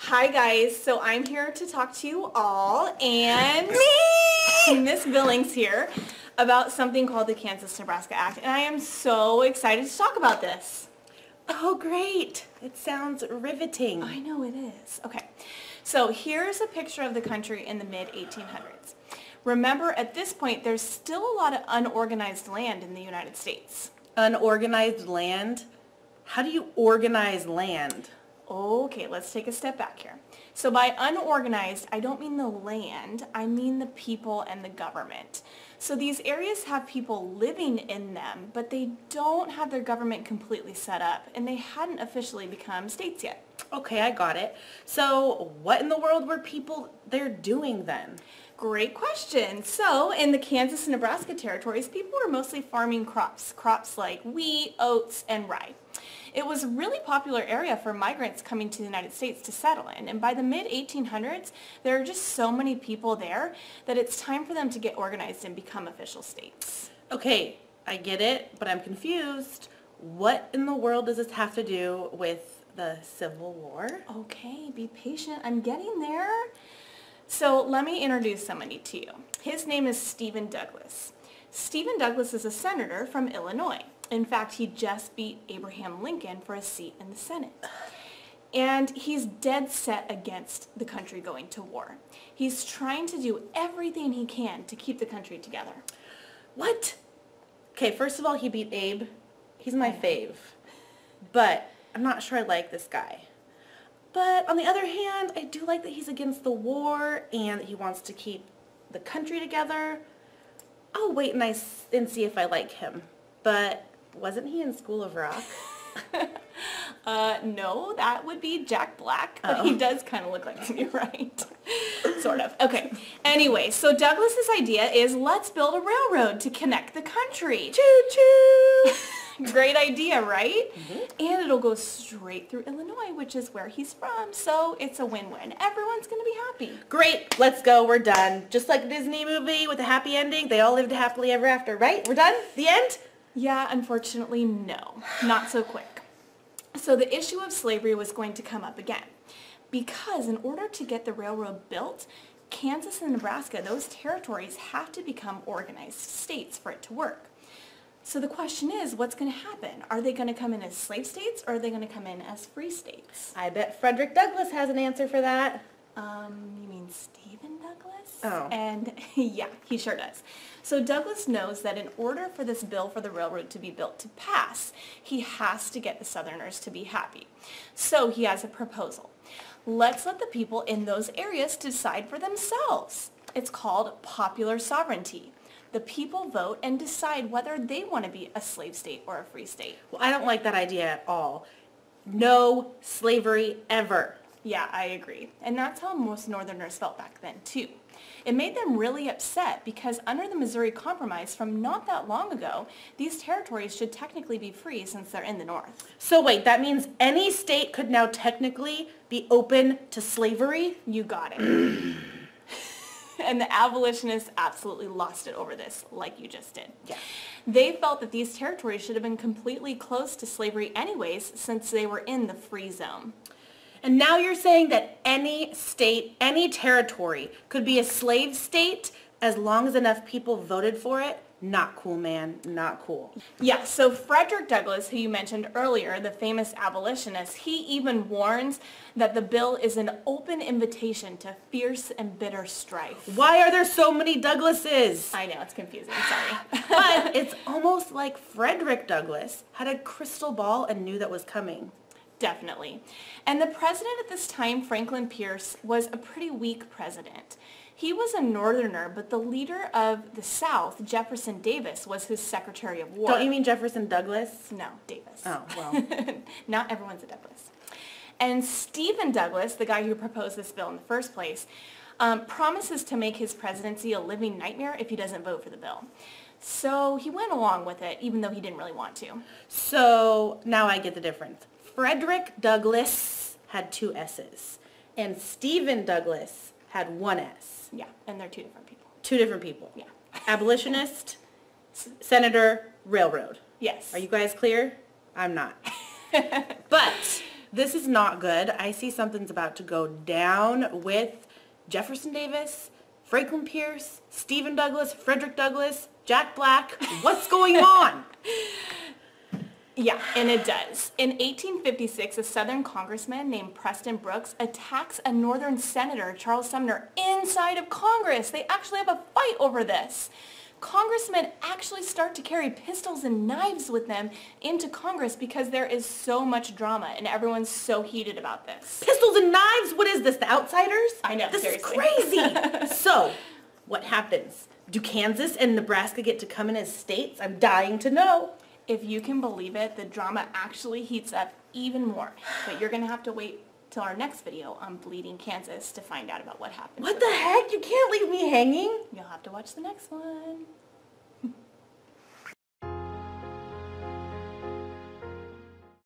Hi guys, so I'm here to talk to you all and me! Miss Billings here about something called the Kansas-Nebraska Act, and I am so excited to talk about this. Oh great, it sounds riveting. I know it is. Okay, so here's a picture of the country in the mid-1800s. Remember, at this point, there's still a lot of unorganized land in the United States. Unorganized land? How do you organize land? Okay, let's take a step back here. So by unorganized, I don't mean the land, I mean the people and the government. So these areas have people living in them, but they don't have their government completely set up, and they hadn't officially become states yet. Okay, I got it. So what in the world were people there doing then? Great question. So in the Kansas and Nebraska territories, people were mostly farming crops like wheat, oats, and rye. It was a really popular area for migrants coming to the United States to settle in, and by the mid-1800s, there are just so many people there that it's time for them to get organized and become official states. Okay, I get it, but I'm confused. What in the world does this have to do with the Civil War? Okay, be patient. I'm getting there. So let me introduce somebody to you. His name is Stephen Douglas. Stephen Douglas is a senator from Illinois. In fact, he just beat Abraham Lincoln for a seat in the Senate. And he's dead set against the country going to war. He's trying to do everything he can to keep the country together. What? Okay, first of all, he beat Abe. He's my fave. But I'm not sure I like this guy. But on the other hand, I do like that he's against the war and he wants to keep the country together. I'll wait and see if I like him. But wasn't he in School of Rock? No, that would be Jack Black, but he does kind of look like me, right? Sort of. Okay. Anyway, so Douglas's idea is let's build a railroad to connect the country. Choo-choo! Great idea, right? Mm-hmm. And it'll go straight through Illinois, which is where he's from, so it's a win-win. Everyone's going to be happy. Great, let's go, we're done. Just like a Disney movie with a happy ending, they all lived happily ever after, right? We're done? The end? Yeah, unfortunately, no. Not so quick. So the issue of slavery was going to come up again, because in order to get the railroad built, Kansas and Nebraska, those territories have to become organized states for it to work. So the question is, what's going to happen? Are they going to come in as slave states, or are they going to come in as free states? I bet Frederick Douglass has an answer for that. You mean Stephen Douglas? Oh. And yeah, he sure does. So Douglas knows that in order for this bill for the railroad to be built to pass, he has to get the Southerners to be happy. So he has a proposal. Let's let the people in those areas decide for themselves. It's called popular sovereignty. The people vote and decide whether they want to be a slave state or a free state. Well, I don't like that idea at all. No slavery ever. Yeah, I agree. And that's how most Northerners felt back then, too. It made them really upset because under the Missouri Compromise from not that long ago, these territories should technically be free since they're in the North. So wait, that means any state could now technically be open to slavery? You got it. And the abolitionists absolutely lost it over this, like you just did. Yeah. They felt that these territories should have been completely close to slavery anyways, since they were in the free zone. And now you're saying that any state, any territory could be a slave state as long as enough people voted for it? Not cool, man. Not cool. Yeah, so Frederick Douglass, who you mentioned earlier, the famous abolitionist, he even warns that the bill is an open invitation to fierce and bitter strife. Why are there so many Douglasses? I know, it's confusing. Sorry. But it's almost like Frederick Douglass had a crystal ball and knew that was coming. Definitely. And the president at this time, Franklin Pierce, was a pretty weak president. He was a Northerner, but the leader of the South, Jefferson Davis, was his Secretary of War. Don't you mean Jefferson Douglas? No, Davis. Oh, well. Not everyone's a Douglas. And Stephen Douglas, the guy who proposed this bill in the first place, promises to make his presidency a living nightmare if he doesn't vote for the bill. So he went along with it, even though he didn't really want to. So now I get the difference. Frederick Douglass had 2 S's, and Stephen Douglas had 1 S. Yeah, and they're 2 different people. 2 different people. Yeah. Abolitionist, senator, railroad. Yes. Are you guys clear? I'm not. But This is not good. I see something's about to go down with Jefferson Davis, Franklin Pierce, Stephen Douglas, Frederick Douglass, Jack Black. What's going on? Yeah, and it does. In 1856, a Southern congressman named Preston Brooks attacks a Northern senator, Charles Sumner, inside of Congress. They actually have a fight over this. Congressmen actually start to carry pistols and knives with them into Congress because there is so much drama and everyone's so heated about this. Pistols and knives? What is this, The Outsiders? I know, this seriously. is crazy. So, what happens? Do Kansas and Nebraska get to come in as states? I'm dying to know. If you can believe it, the drama actually heats up even more. But you're going to have to wait till our next video on Bleeding Kansas to find out about what happened. What the heck? You can't leave me hanging. You'll have to watch the next one.